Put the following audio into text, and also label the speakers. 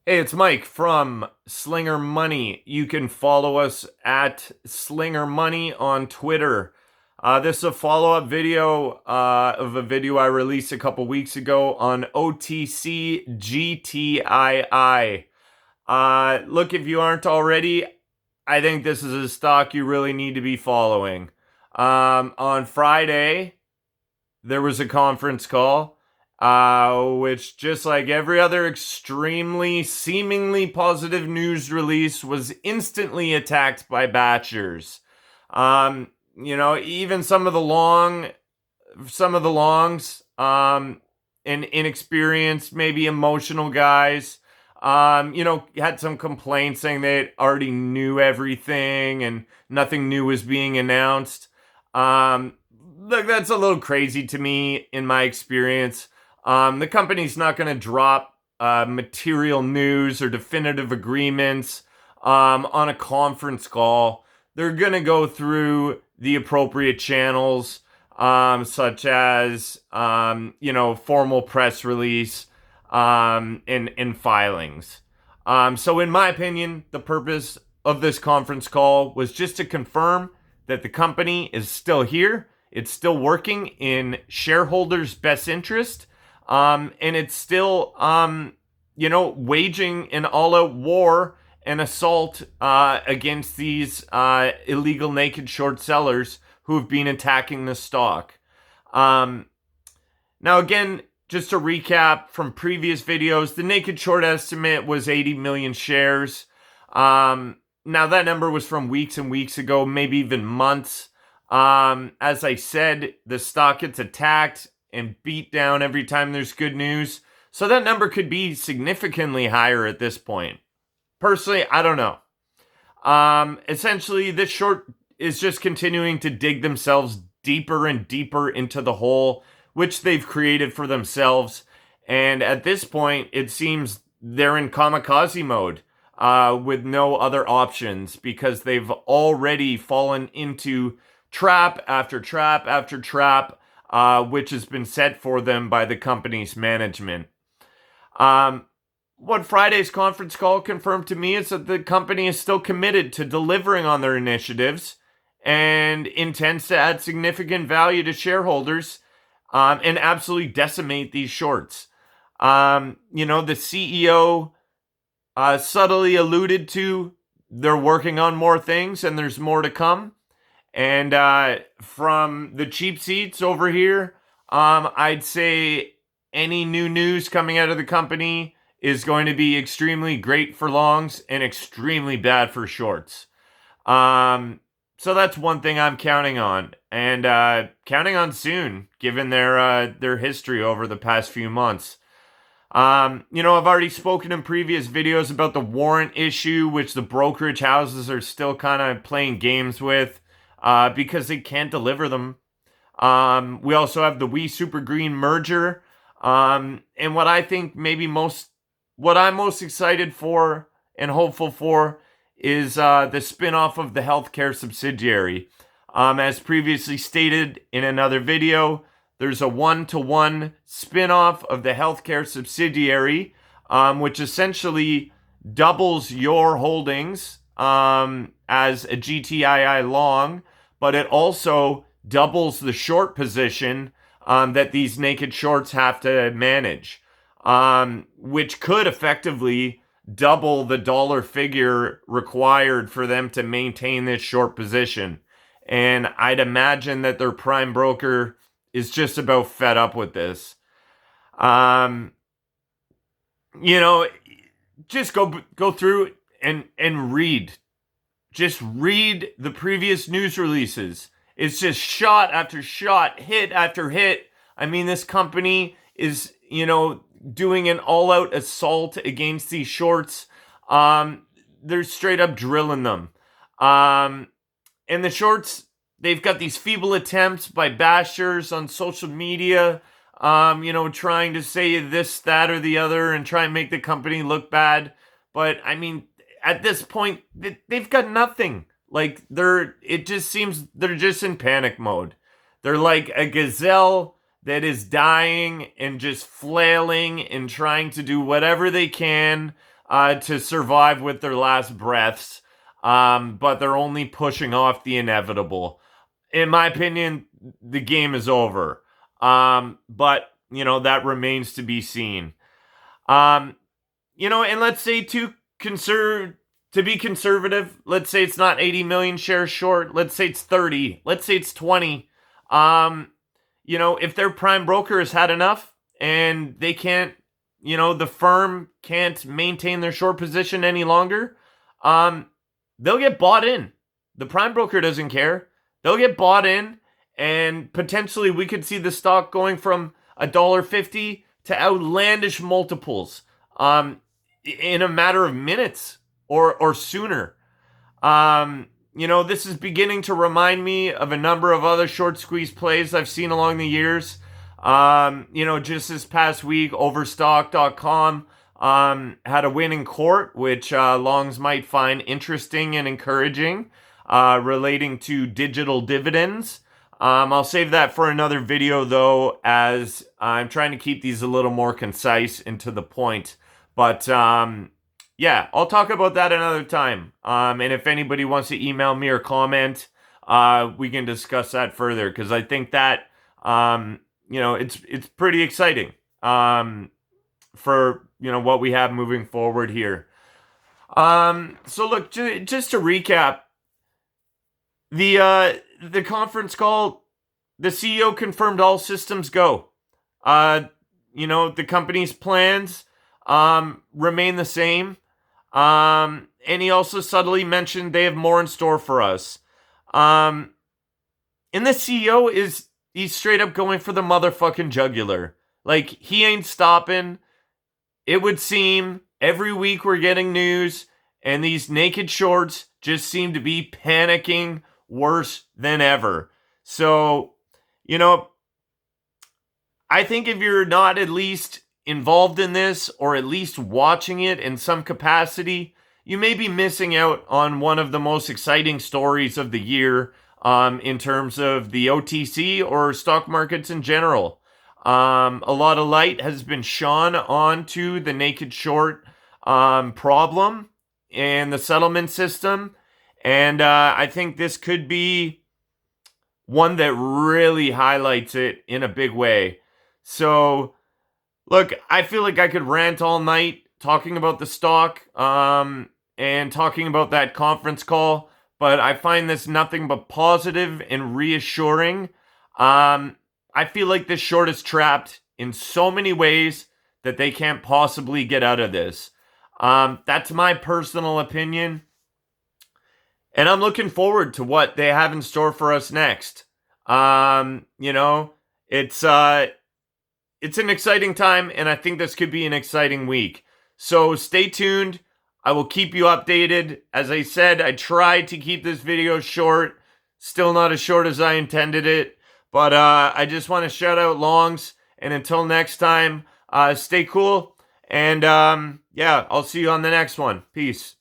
Speaker 1: Hey, it's Mike from Slinger Money. You can follow us at Slinger Money on Twitter. This is a follow-up video of a video I released a couple weeks ago on OTC GTII. Look, if you aren't already, I think this is a stock you really need to be following. On Friday, there was a conference call, which, just like every other extremely, seemingly positive news release, was instantly attacked by batchers. Even some of the longs, and inexperienced, maybe emotional guys, had some complaints saying they already knew everything and nothing new was being announced. Look, that's a little crazy to me in my experience. The company's not going to drop material news or definitive agreements on a conference call. They're going to go through the appropriate channels, such as, formal press release and filings. So, in my opinion, the purpose of this conference call was just to confirm that the company is still here. It's still working in shareholders' best interest. And it's still, waging an all-out war and assault against these illegal naked short sellers who have been attacking the stock. Now, again, just to recap from previous videos, the naked short estimate was 80 million shares. Now, that number was from weeks and weeks ago, maybe even months. As I said, the stock gets attacked and beat down every time there's good news. So that number could be significantly higher at this point. Personally, I don't know. Essentially, this short is just continuing to dig themselves deeper and deeper into the hole, which they've created for themselves. And at this point, it seems they're in kamikaze mode, with no other options, because they've already fallen into trap after trap after trap, which has been set for them by the company's management. What Friday's conference call confirmed to me is that the company is still committed to delivering on their initiatives and intends to add significant value to shareholders, and absolutely decimate these shorts. The CEO subtly alluded to they're working on more things and there's more to come. And from the cheap seats over here, I'd say any new news coming out of the company is going to be extremely great for longs and extremely bad for shorts. So that's one thing I'm counting on, and counting on soon, given their history over the past few months. I've already spoken in previous videos about the warrant issue, which the brokerage houses are still kind of playing games with, because they can't deliver them. We also have the We Super Green merger, and what I'm most excited for and hopeful for is the spin-off of the healthcare subsidiary. As previously stated in another video, there's a one-to-one spin-off of the healthcare subsidiary, which essentially doubles your holdings as a GTII long, but it also doubles the short position that these naked shorts have to manage, which could effectively double the dollar figure required for them to maintain this short position. And I'd imagine that their prime broker is just about fed up with this. Just go through and read. Just read the previous news releases. It's just shot after shot, hit after hit. I mean, this company is, doing an all-out assault against these shorts. They're straight up drilling them. And the shorts, they've got these feeble attempts by bashers on social media, trying to say this, that, or the other and try and make the company look bad. But, I mean, at this point, they've got nothing. Like, it just seems they're just in panic mode. They're like a gazelle that is dying and just flailing and trying to do whatever they can to survive with their last breaths, but they're only pushing off the inevitable. In my opinion, the game is over. But, that remains to be seen. And let's say to be conservative, let's say it's not 80 million shares short. Let's say it's 30. Let's say it's 20. If their prime broker has had enough and they can't, the firm can't maintain their short position any longer, they'll get bought in. The prime broker doesn't care. They'll get bought in, and potentially we could see the stock going from $1.50 to outlandish multiples in a matter of minutes or sooner. This is beginning to remind me of a number of other short squeeze plays I've seen along the years. Just this past week, Overstock.com had a win in court, which longs might find interesting and encouraging, relating to digital dividends. I'll save that for another video, though, as I'm trying to keep these a little more concise and to the point. But yeah, I'll talk about that another time. And if anybody wants to email me or comment, we can discuss that further, because I think that it's pretty exciting for what we have moving forward here. So look, just to recap, the conference call, the CEO confirmed all systems go. The company's plans remain the same. And he also subtly mentioned they have more in store for us. And the CEO he's straight up going for the motherfucking jugular. Like, he ain't stopping. It would seem every week we're getting news, and these naked shorts just seem to be panicking worse than ever. So, I think if you're not at least involved in this, or at least watching it in some capacity, you may be missing out on one of the most exciting stories of the year in terms of the OTC or stock markets in general. A lot of light has been shone onto the naked short problem and the settlement system, and I think this could be one that really highlights it in a big way. So, look, I feel like I could rant all night talking about the stock and talking about that conference call, but I find this nothing but positive and reassuring. I feel like this short is trapped in so many ways that they can't possibly get out of this. That's my personal opinion. And I'm looking forward to what they have in store for us next. It's an exciting time, and I think this could be an exciting week. So stay tuned. I will keep you updated. As I said, I tried to keep this video short. Still not as short as I intended it. But I just want to shout out longs. And until next time, stay cool. And yeah, I'll see you on the next one. Peace.